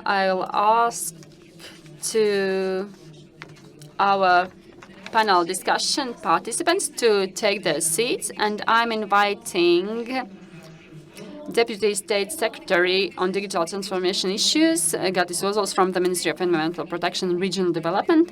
I'll ask to our panel discussion participants to take their seats, and I'm inviting Deputy State Secretary on Digital Transformation Issues, Gatis Vozos from the Ministry of Environmental Protection and Regional Development,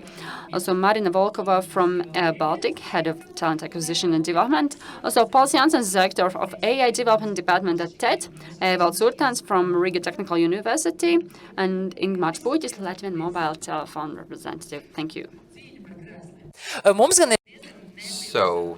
also Marina Volkova from Air Baltic, Head of Talent Acquisition and Development, also Paul Janssen, Director of AI Development Department at TED, Ewald Zurtans from Riga Technical University, and Ingmārs Puķis, Latvian Mobile Telephone Representative. Thank you. So,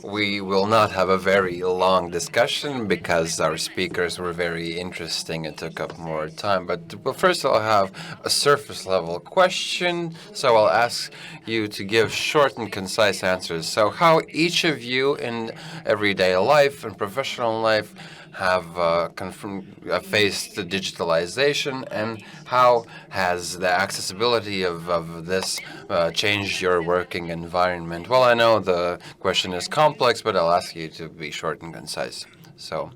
we will not have a very long discussion because our speakers were very interesting and took up more time. But well, first I'll have a surface level question. So I'll ask you to give short and concise answers. So how each of you in everyday life and professional life have faced the digitalization, and how has the accessibility of this changed your working environment? Well, I know the question is complex, but I'll ask you to be short and concise. So,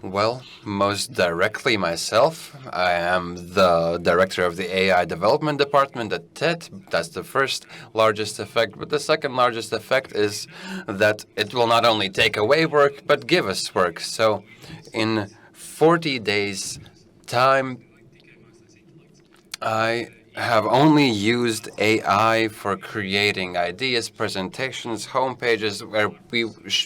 well, most directly myself, I am the director of the AI development department at TED. That's the first largest effect. But the second largest effect is that it will not only take away work, but give us work. So in 40 days' time, I have only used AI for creating ideas, presentations, homepages, where we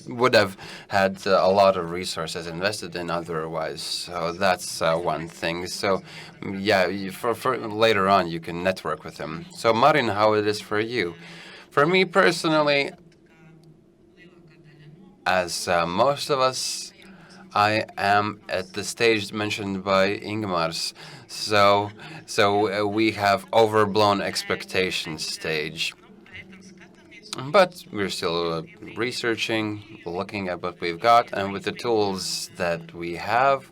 would have had a lot of resources invested in otherwise. So that's one thing. So yeah, for later on, you can network with them. So Marin, how it is for you? For me personally, as most of us, I am at the stage mentioned by Ingmars. So we have overblown expectation stage. But we're still researching, looking at what we've got, and with the tools that we have,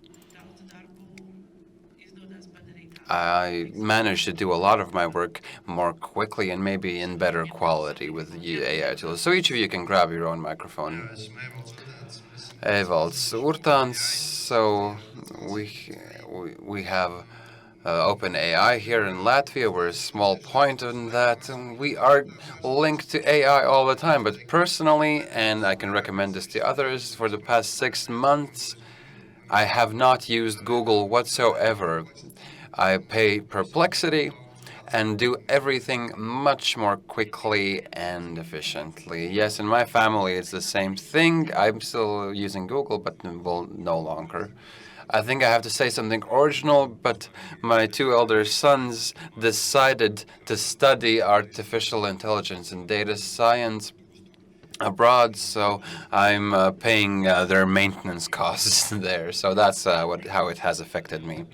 I managed to do a lot of my work more quickly and maybe in better quality with the AI tools. So each of you can grab your own microphone. Ewald Zurtans, so we have OpenAI here in Latvia. We're a small point in that. And we are linked to AI all the time. But personally, and I can recommend this to others, for the past 6 months, I have not used Google whatsoever. I pay Perplexity and do everything much more quickly and efficiently. Yes, in my family it's the same thing. I'm still using Google, but will no longer. I think I have to say something original, but my 2 elder sons decided to study artificial intelligence and data science abroad, so I'm paying their maintenance costs there. So that's how it has affected me.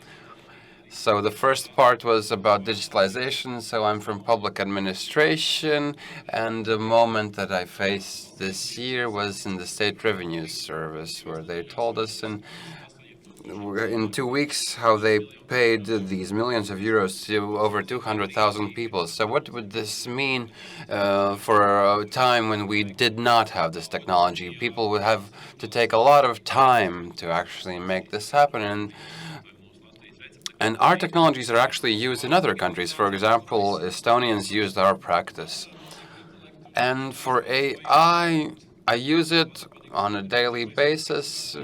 So the first part was about digitalization. So I'm from public administration, and the moment that I faced this year was in the State Revenue Service, where they told us in 2 weeks how they paid these millions of euros to over 200,000 people. So what would this mean for a time when we did not have this technology? People would have to take a lot of time to actually make this happen. And our technologies are actually used in other countries. For example, Estonians used our practice. And for AI, I use it on a daily basis.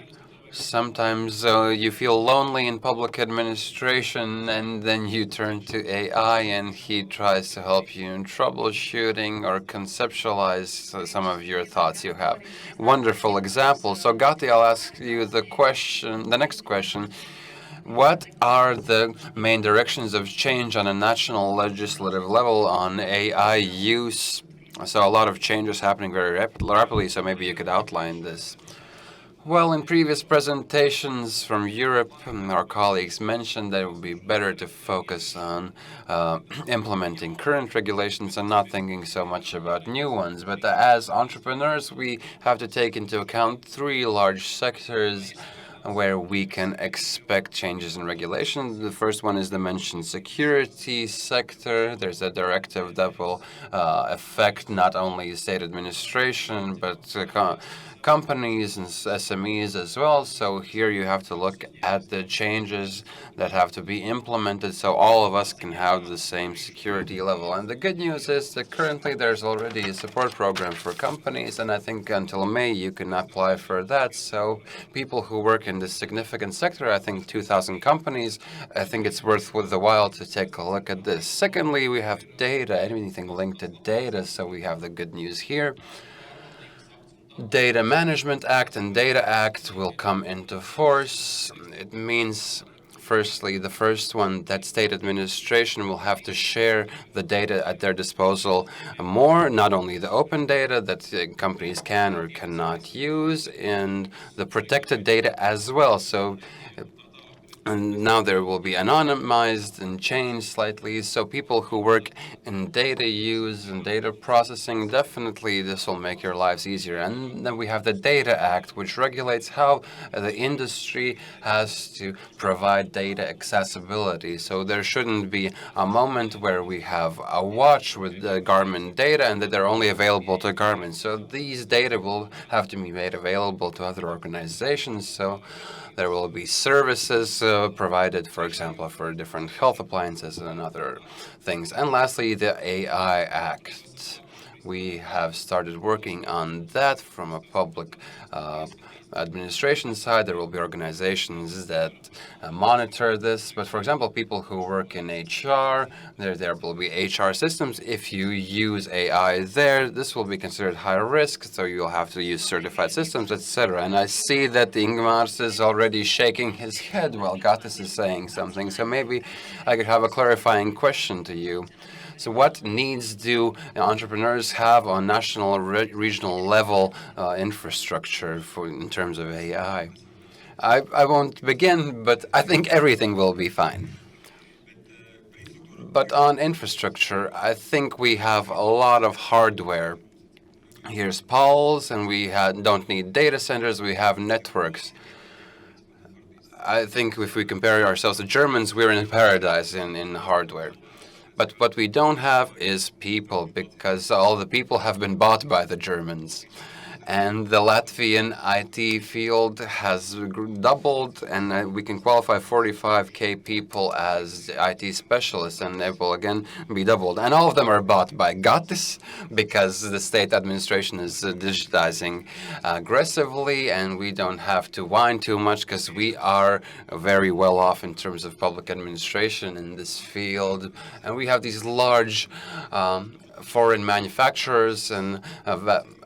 Sometimes you feel lonely in public administration, and then you turn to AI, and he tries to help you in troubleshooting or conceptualize some of your thoughts you have. Wonderful example. So, Gati, I'll ask you the next question. What are the main directions of change on a national legislative level on AI use? So a lot of changes happening very rapidly, so maybe you could outline this. Well, in previous presentations from Europe, our colleagues mentioned that it would be better to focus on implementing current regulations and not thinking so much about new ones. But as entrepreneurs, we have to take into account 3 large sectors. where we can expect changes in regulation. The first one is the mentioned security sector. There's a directive that will affect not only state administration, but companies and SMEs as well. So here you have to look at the changes that have to be implemented so all of us can have the same security level. And the good news is that currently there's already a support program for companies, and I think until May you can apply for that. So people who work in this significant sector, I think 2,000 companies, I think it's worth the while to take a look at this. Secondly, we have data, anything linked to data, so we have the good news here. Data Management Act and Data Act will come into force. It means, firstly, the first one, that state administration will have to share the data at their disposal more, not only the open data that companies can or cannot use, and the protected data as well. So and now there will be anonymized and changed slightly. So people who work in data use and data processing, definitely this will make your lives easier. And then we have the Data Act, which regulates how the industry has to provide data accessibility. So there shouldn't be a moment where we have a watch with the Garmin data and that they're only available to Garmin. So these data will have to be made available to other organizations. So there will be services provided, for example, for different health appliances and other things. And lastly, the AI Act. We have started working on that from a public administration side. There will be organizations that monitor this. But for example, people who work in HR, there will be HR systems. If you use AI there, this will be considered high risk, so you'll have to use certified systems, etc. And I see that Ingmars is already shaking his head while Gatis is saying something. So maybe I could have a clarifying question to you. So what needs do entrepreneurs have on national or regional level infrastructure in terms of AI? I won't begin, but I think everything will be fine. But on infrastructure, I think we have a lot of hardware. Here's poles, and we don't need data centers, we have networks. I think if we compare ourselves to Germans, we're in paradise in hardware. But what we don't have is people, because all the people have been bought by the Germans. And the Latvian IT field has doubled, and we can qualify 45K people as IT specialists, and it will again be doubled. And all of them are bought by Gatis, because the state administration is digitizing aggressively, and we don't have to whine too much, because we are very well off in terms of public administration in this field. And we have these large foreign manufacturers and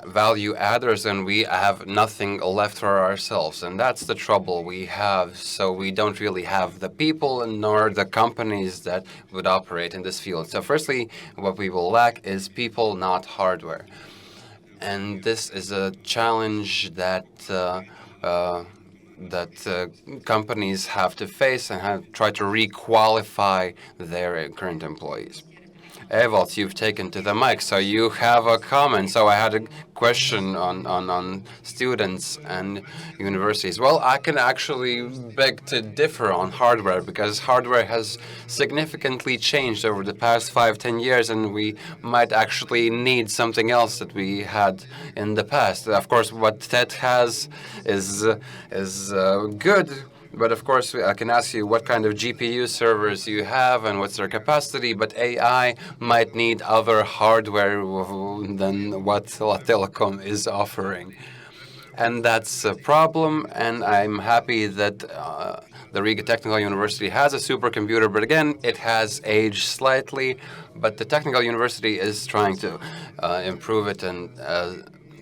value adders, and we have nothing left for ourselves. And that's the trouble we have. So we don't really have the people nor the companies that would operate in this field. So firstly, what we will lack is people, not hardware. And this is a challenge that companies have to face and try to re-qualify their current employees. Ewald, you've taken to the mic, so you have a comment. So I had a question on students and universities. Well, I can actually beg to differ on hardware, because hardware has significantly changed over the past 5-10 years, and we might actually need something else that we had in the past. Of course, what TED has is good. But of course, I can ask you what kind of GPU servers you have and what's their capacity. But AI might need other hardware than what Telecom is offering. And that's a problem. And I'm happy that the Riga Technical University has a supercomputer. But again, it has aged slightly. But the Technical University is trying to improve it and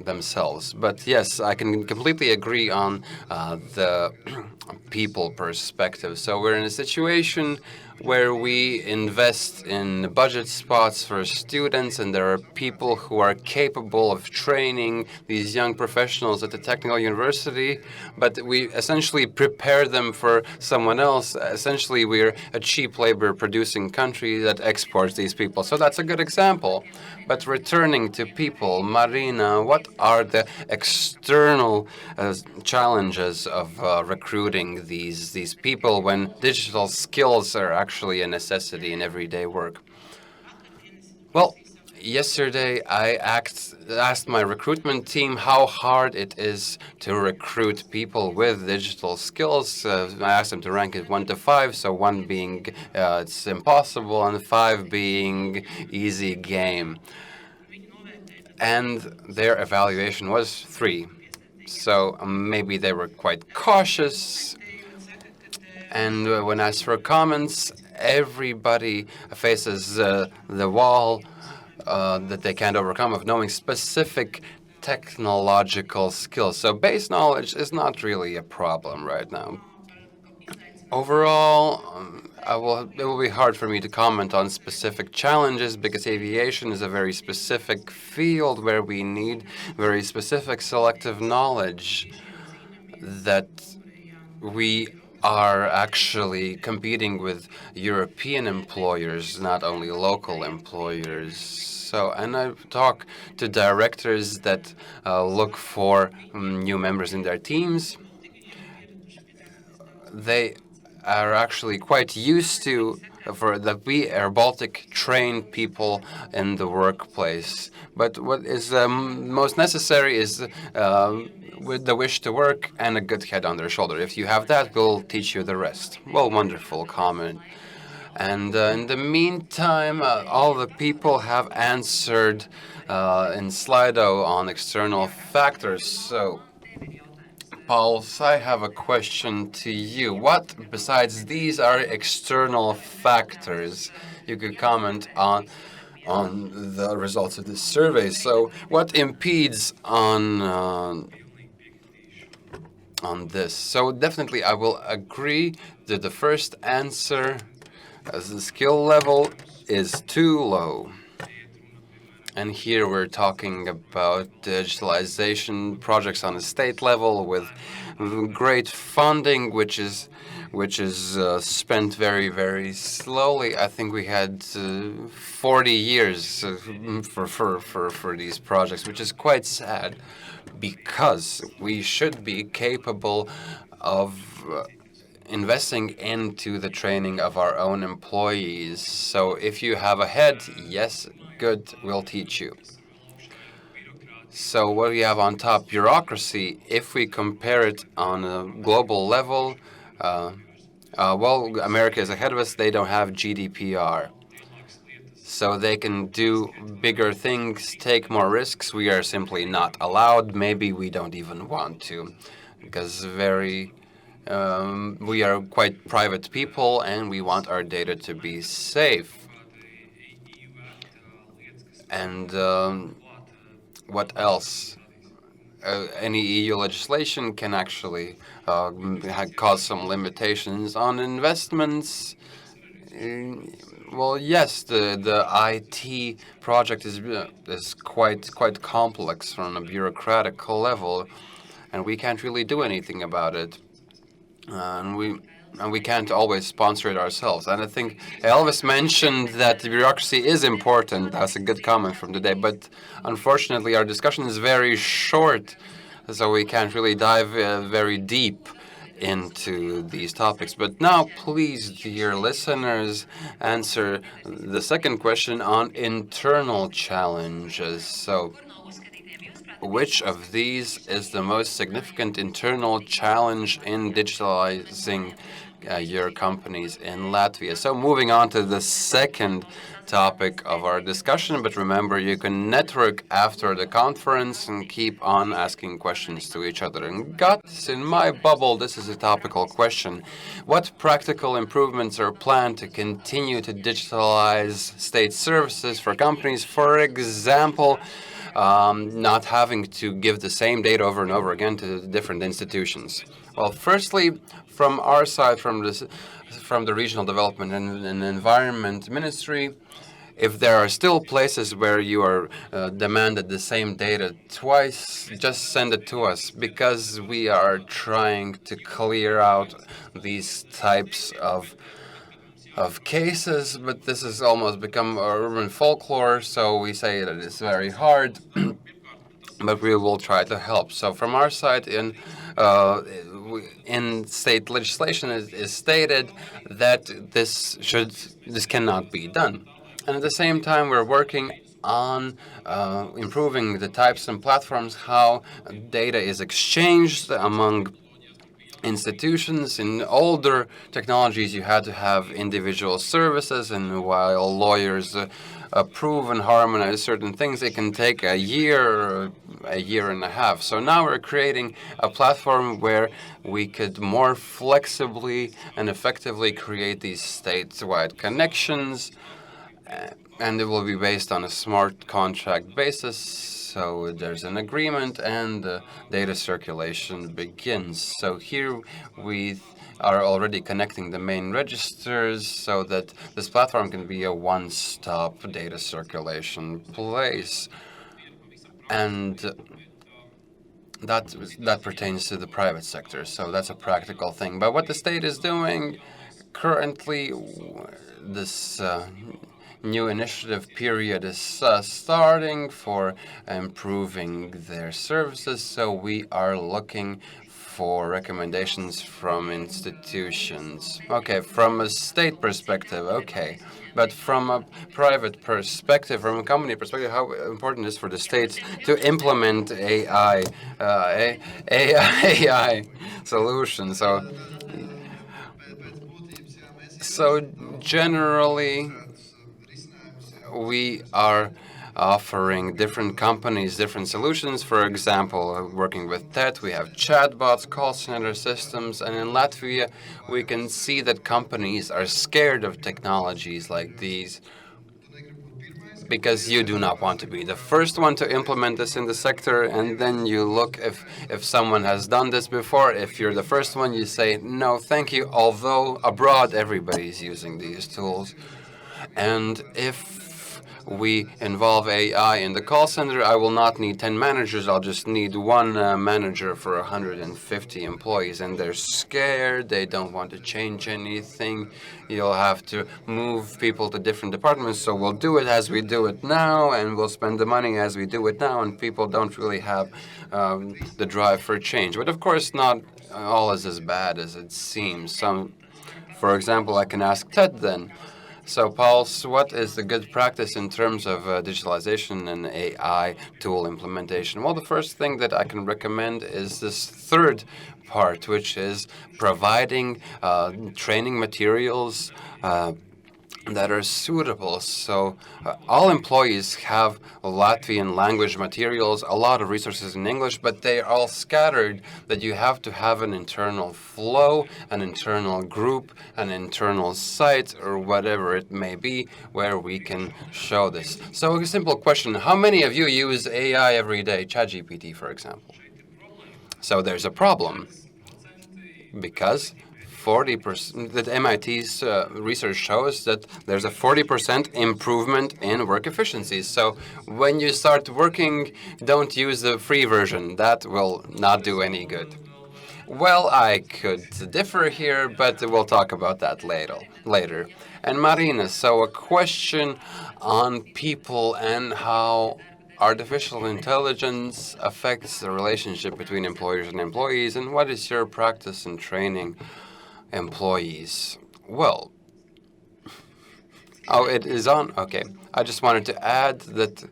themselves. But yes, I can completely agree on the people perspective. So we're in a situation where we invest in budget spots for students, and there are people who are capable of training these young professionals at the technical university, but we essentially prepare them for someone else. Essentially, we're a cheap labor producing country that exports these people. So that's a good example. But returning to people, Marina, what are the external challenges of recruiting these people when digital skills are actually a necessity in everyday work? Well, yesterday I asked my recruitment team how hard it is to recruit people with digital skills. I asked them to rank it 1 to 5, so 1 being it's impossible and 5 being easy game. And their evaluation was 3. So maybe they were quite cautious. And when asked for comments, everybody faces the wall that they can't overcome of knowing specific technological skills. So base knowledge is not really a problem right now. Overall, it will be hard for me to comment on specific challenges because aviation is a very specific field where we need very specific selective knowledge that we are actually competing with European employers, not only local employers. So, and I talk to directors that look for new members in their teams. They are actually quite used to for that we Air Baltic train people in the workplace. But what is most necessary is with the wish to work and a good head on their shoulder. If you have that, we'll teach you the rest. Well, wonderful comment. And in the meantime, all the people have answered in Slido on external factors. So, Pauls, I have a question to you. What, besides these, are external factors you could comment on the results of this survey? So, what impedes on this? So, definitely, I will agree that the first answer, as the skill level, is too low. And here we're talking about digitalization projects on a state level with great funding, which is spent very, very slowly. I think we had 40 years for these projects, which is quite sad because we should be capable of investing into the training of our own employees. So if you have a head, yes, good, we'll teach you. So what we have on top, bureaucracy, if we compare it on a global level, well, America is ahead of us. They don't have GDPR. So they can do bigger things, take more risks. We are simply not allowed. Maybe we don't even want to, because we are quite private people and we want our data to be safe. And what else? Any EU legislation can actually cause some limitations on investments. Well, yes, the IT project is quite complex on a bureaucratic level, and we can't really do anything about it. And we can't always sponsor it ourselves. And I think Elvis mentioned that the bureaucracy is important. That's a good comment from today. But unfortunately, our discussion is very short, so we can't really dive very deep into these topics. But now, please, dear listeners, answer the second question on internal challenges. So, which of these is the most significant internal challenge in digitalizing your companies in Latvia? So moving on to the second topic of our discussion, but remember you can network after the conference and keep on asking questions to each other. And Guts, in my bubble, this is a topical question. What practical improvements are planned to continue to digitalize state services for companies? For example, not having to give the same data over and over again to different institutions? Well, firstly, from our side, from the Regional Development and Environment Ministry, if there are still places where you are demanded the same data twice, just send it to us, because we are trying to clear out these types of cases, but this has almost become urban folklore, so we say that it's very hard, but we will try to help. So from our side, uh, in state legislation is stated that this cannot be done. And at the same time, we're working on improving the types and platforms, how data is exchanged among institutions. In older technologies, you had to have individual services, and while lawyers approve and harmonize certain things, it can take a year and a half. So now we're creating a platform where we could more flexibly and effectively create these statewide connections, and it will be based on a smart contract basis. So there's an agreement, and data circulation begins. So here we are already connecting the main registers so that this platform can be a one-stop data circulation place. And that pertains to the private sector, so that's a practical thing. But what the state is doing currently, this new initiative period is starting for improving their services, so we are looking for recommendations from institutions. Okay, from a state perspective, okay. But from a private perspective, from a company perspective, how important is for the states to implement AI solutions? So generally, we are offering different companies different solutions. For example, working with TED, we have chatbots, call center systems, and in Latvia, we can see that companies are scared of technologies like these because you do not want to be the first one to implement this in the sector, and then you look if someone has done this before. If you're the first one, you say, no, thank you, although abroad everybody's using these tools. And if we involve AI in the call center, I will not need 10 managers. I'll just need one manager for 150 employees. And they're scared. They don't want to change anything. You'll have to move people to different departments. So we'll do it as we do it now, and we'll spend the money as we do it now. And people don't really have the drive for change. But of course, not all is as bad as it seems. For example, I can ask Ted then. So, Pauls, what is the good practice in terms of digitalization and AI tool implementation? Well, the first thing that I can recommend is this third part, which is providing training materials that are suitable. So all employees have Latvian language materials, a lot of resources in English, but they are all scattered, that you have to have an internal flow, an internal group, an internal site, or whatever it may be, where we can show this. So a simple question, how many of you use AI every day, ChatGPT, for example? So there's a problem, because 40%, that MIT's research shows that there's a 40% improvement in work efficiency. So when you start working, don't use the free version. That will not do any good. Well, I could differ here, but we'll talk about that later. And Marina, so a question on people and how artificial intelligence affects the relationship between employers and employees, and what is your practice in training employees? Well, oh, it is on? Okay. I just wanted to add that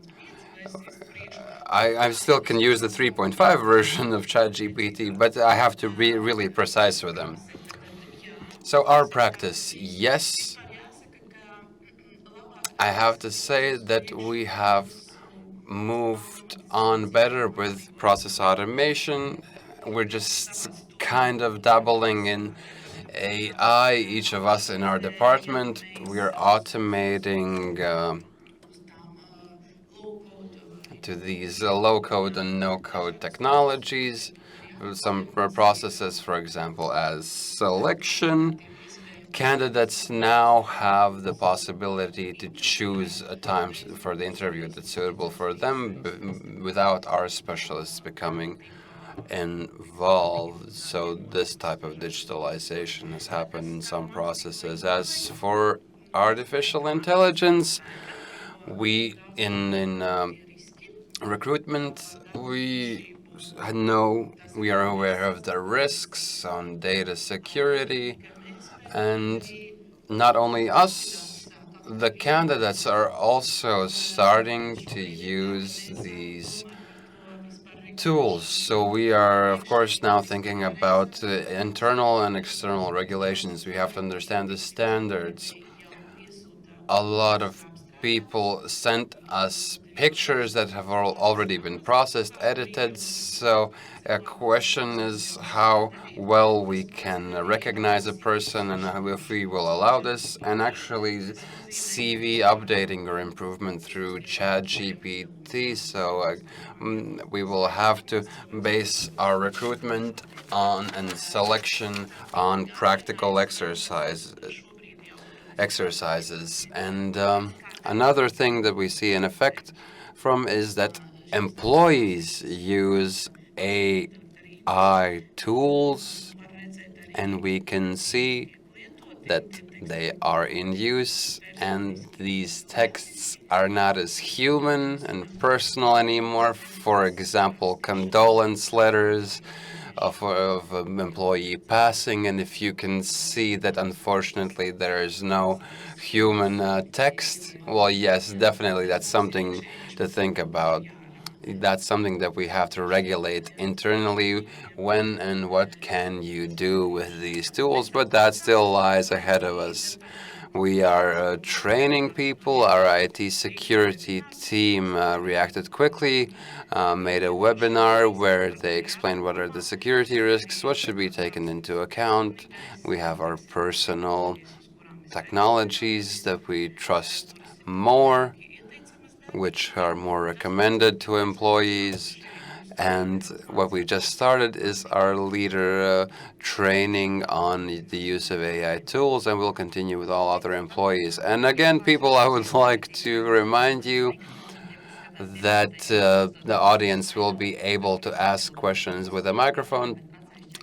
I still can use the 3.5 version of ChatGPT, but I have to be really precise with them. So our practice, yes, I have to say that we have moved on better with process automation. We're just kind of dabbling in AI, each of us in our department. We are automating to these low-code and no-code technologies. Some processes, for example, as selection. Candidates now have the possibility to choose a time for the interview that's suitable for them without our specialists becoming involved. So this type of digitalization has happened in some processes. As for artificial intelligence, we in recruitment, we are aware of the risks on data security, and not only us, the candidates are also starting to use these tools. So we are, of course, now thinking about internal and external regulations. We have to understand the standards. A lot of people sent us pictures that have already been processed, edited. So a question is how well we can recognize a person and if we will allow this, and actually CV updating or improvement through ChatGPT. So we will have to base our recruitment on and selection on practical exercises. And another thing that we see an effect from is that employees use AI tools, and we can see that they are in use, and these texts are not as human and personal anymore. For example, condolence letters of an employee passing, and if you can see that unfortunately there is no human text, well, yes, definitely that's something to think about. That's something that we have to regulate internally. When and what can you do with these tools? But that still lies ahead of us. We are training people. Our IT security team reacted quickly, made a webinar where they explained what are the security risks, what should be taken into account. We have our personal technologies that we trust more, which are more recommended to employees. And what we just started is our leader training on the use of AI tools, and we'll continue with all other employees. And again, people, I would like to remind you that the audience will be able to ask questions with a microphone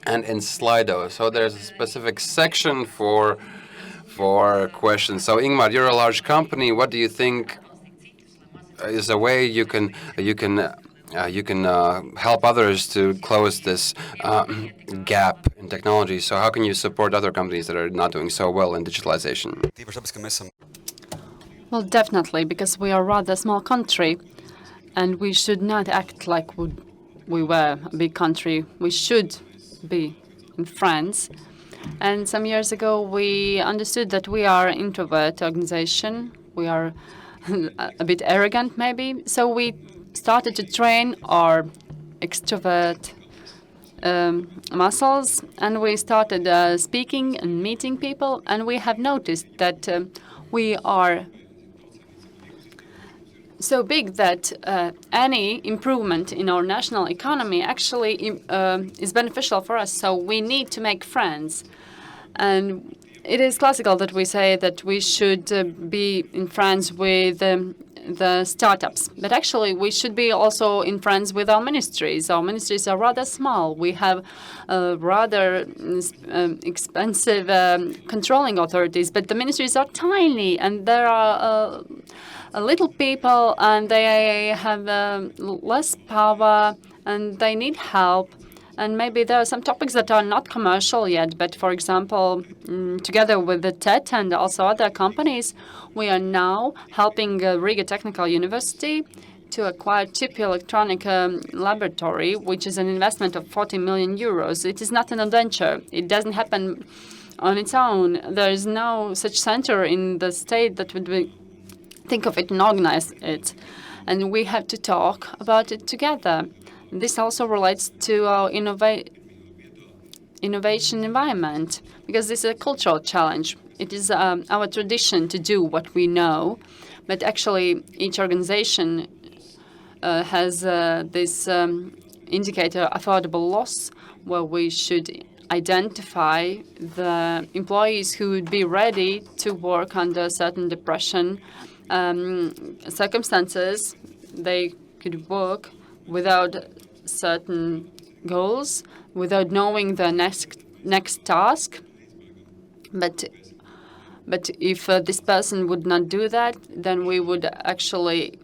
and in Slido. So there's a specific section for questions. So Ingmar, you're a large company. What do you think is a way you can help others to close this gap in technology? So how can you support other companies that are not doing so well in digitalization? Well, definitely, because we are a rather small country, and we should not act like we were a big country. We should be in France. And some years ago, we understood that we are an introvert organization. We are a bit arrogant, maybe. So we started to train our extrovert muscles, and we started speaking and meeting people. And we have noticed that we are so big that any improvement in our national economy actually is beneficial for us. So we need to make friends. And it is classical that we say that we should be in friends with the startups. But actually, we should be also in friends with our ministries. Our ministries are rather small. We have rather expensive controlling authorities, but the ministries are tiny, and there are little people, and they have less power, and they need help. And maybe there are some topics that are not commercial yet, but for example, together with the TED and also other companies, we are now helping Riga Technical University to acquire chip electronic laboratory, which is an investment of 40 million euros. It is not an adventure. It doesn't happen on its own. There is no such center in the state that would think of it and organize it. And we have to talk about it together. This also relates to our innovation environment, because this is a cultural challenge. It is our tradition to do what we know, but actually each organization has this indicator affordable loss, where we should identify the employees who would be ready to work under certain depression circumstances. They could work without certain goals, without knowing the next task. But if this person would not do that, then we would actually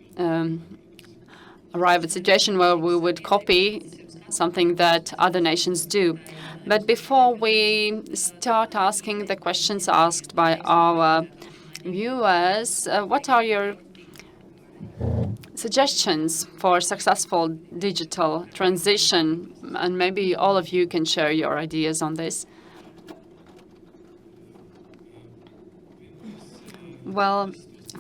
arrive at a situation where we would copy something that other nations do. But before we start asking the questions asked by our viewers, what are your suggestions for successful digital transition? And maybe all of you can share your ideas on this. Well,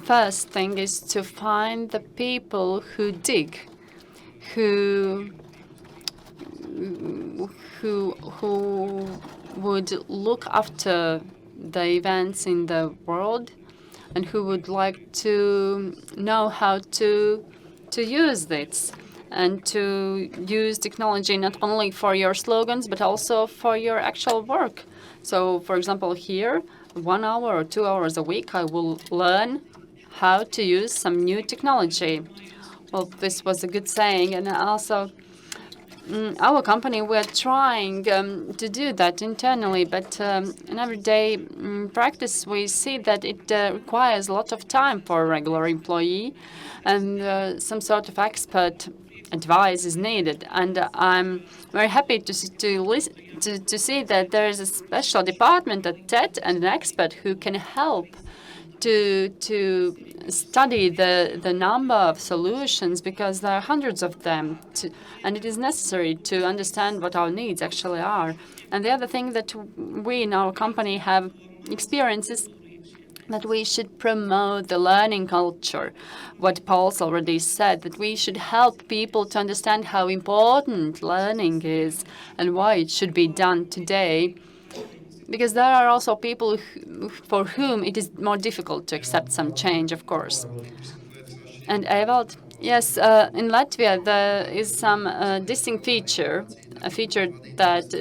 first thing is to find the people who dig, who would look after the events in the world, and who would like to know how to use this and to use technology not only for your slogans but also for your actual work. So, for example, here, 1 hour or 2 hours a week, I will learn how to use some new technology. Well, this was a good saying, and also our company, we're trying to do that internally, but in everyday practice, we see that it requires a lot of time for a regular employee, and some sort of expert advice is needed. And I'm very happy to see that there is a special department at TED and an expert who can help to study the number of solutions, because there are hundreds of them, and it is necessary to understand what our needs actually are. And the other thing that we in our company have experienced is that we should promote the learning culture. What Paul's already said, that we should help people to understand how important learning is and why it should be done today. Because there are also people for whom it is more difficult to accept some change, of course. And Ewald, yes, in Latvia there is some distinct feature, a feature that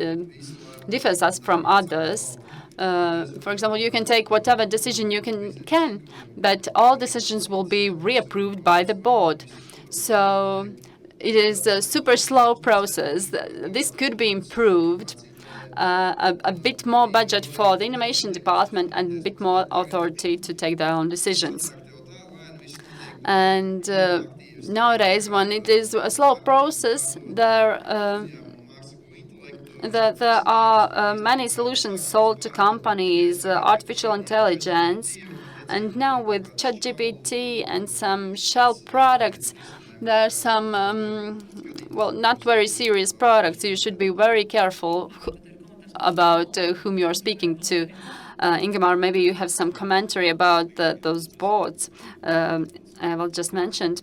differs us from others. For example, you can take whatever decision you can, but all decisions will be reapproved by the board. So it is a super slow process. This could be improved. A bit more budget for the innovation department and a bit more authority to take their own decisions. And nowadays, when it is a slow process, there are many solutions sold to companies, artificial intelligence, and now with ChatGPT and some shell products, there are some, well, not very serious products. You should be very careful about whom you're speaking to. Ingemar, maybe you have some commentary about those boards I will just mentioned.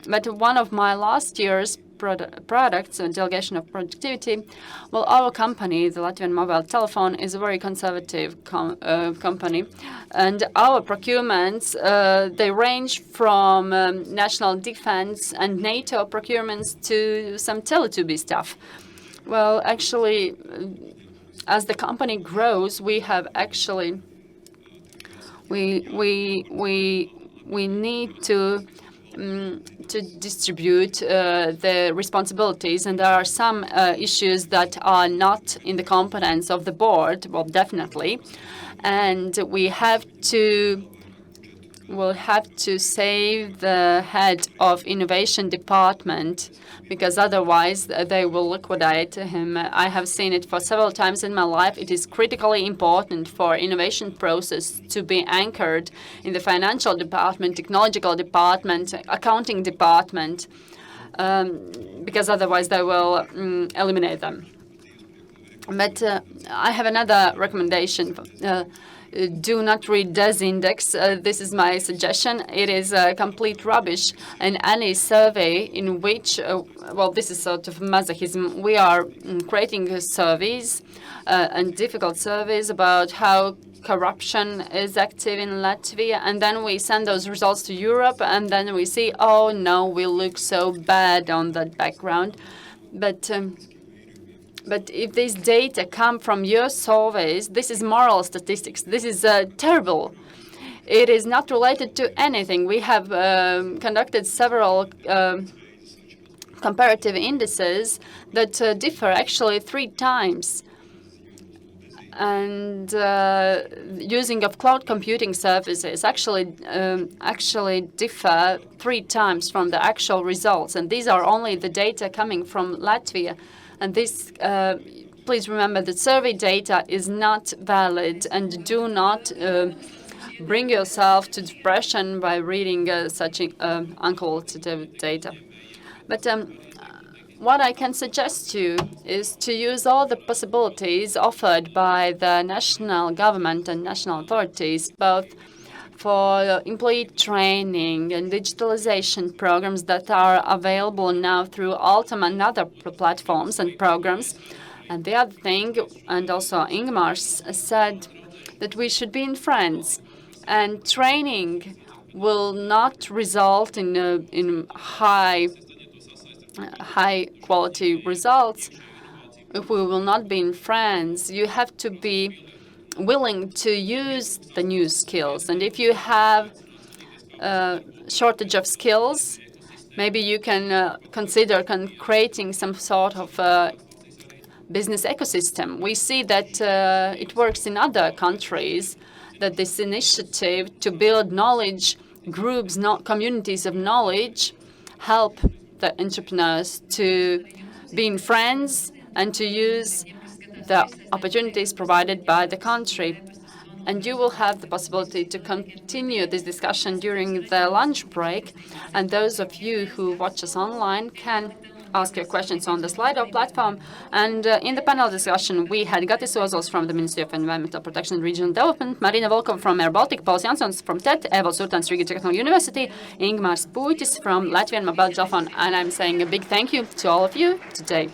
But one of my last year's products, delegation of productivity, well, our company, the Latvian Mobile Telephone, is a very conservative company, and our procurements, they range from national defense and NATO procurements to some Teletubby stuff. Well, actually, as the company grows, we have actually we need to distribute the responsibilities, and there are some issues that are not in the competence of the board. Well, definitely, and we'll have to save the head of innovation department, because otherwise they will liquidate him. I have seen it for several times in my life. It is critically important for innovation process to be anchored in the financial department, technological department, accounting department, because otherwise they will eliminate them. But I have another recommendation. Do not read this index. This is my suggestion. It is complete rubbish. And any survey in which, well, this is sort of masochism. We are creating surveys and difficult surveys about how corruption is active in Latvia, and then we send those results to Europe, and then we see, oh no, we look so bad on that background. But if these data come from your surveys, this is moral statistics. This is terrible. It is not related to anything. We have conducted several comparative indices that differ actually 3 times. And using of cloud computing services actually differ 3 times from the actual results. And these are only the data coming from Latvia. And this, please remember that survey data is not valid, and do not bring yourself to depression by reading such unqualitative data. But what I can suggest to you is to use all the possibilities offered by the national government and national authorities, both for employee training and digitalization programs that are available now through Altum and other platforms and programs. And the other thing, and also Ingmar said, that we should be in friends. And training will not result in high quality results if we will not be in friends. You have to be willing to use the new skills. And if you have a shortage of skills, maybe you can consider creating some sort of business ecosystem. We see that it works in other countries, that this initiative to build knowledge groups, not communities of knowledge, help the entrepreneurs to be in friends and to use the opportunities provided by the country. And you will have the possibility to continue this discussion during the lunch break. And those of you who watch us online can ask your questions on the Slido platform. And in the panel discussion, we had Gatis Ozos from the Ministry of Environmental Protection and Regional Development, Marina Volkova from Air Baltic, Pauls Jansons from TET, Eva Surtans, Riga Technical University, Ingmars Puitis from Latvian Mobile Telephone. And I'm saying a big thank you to all of you today.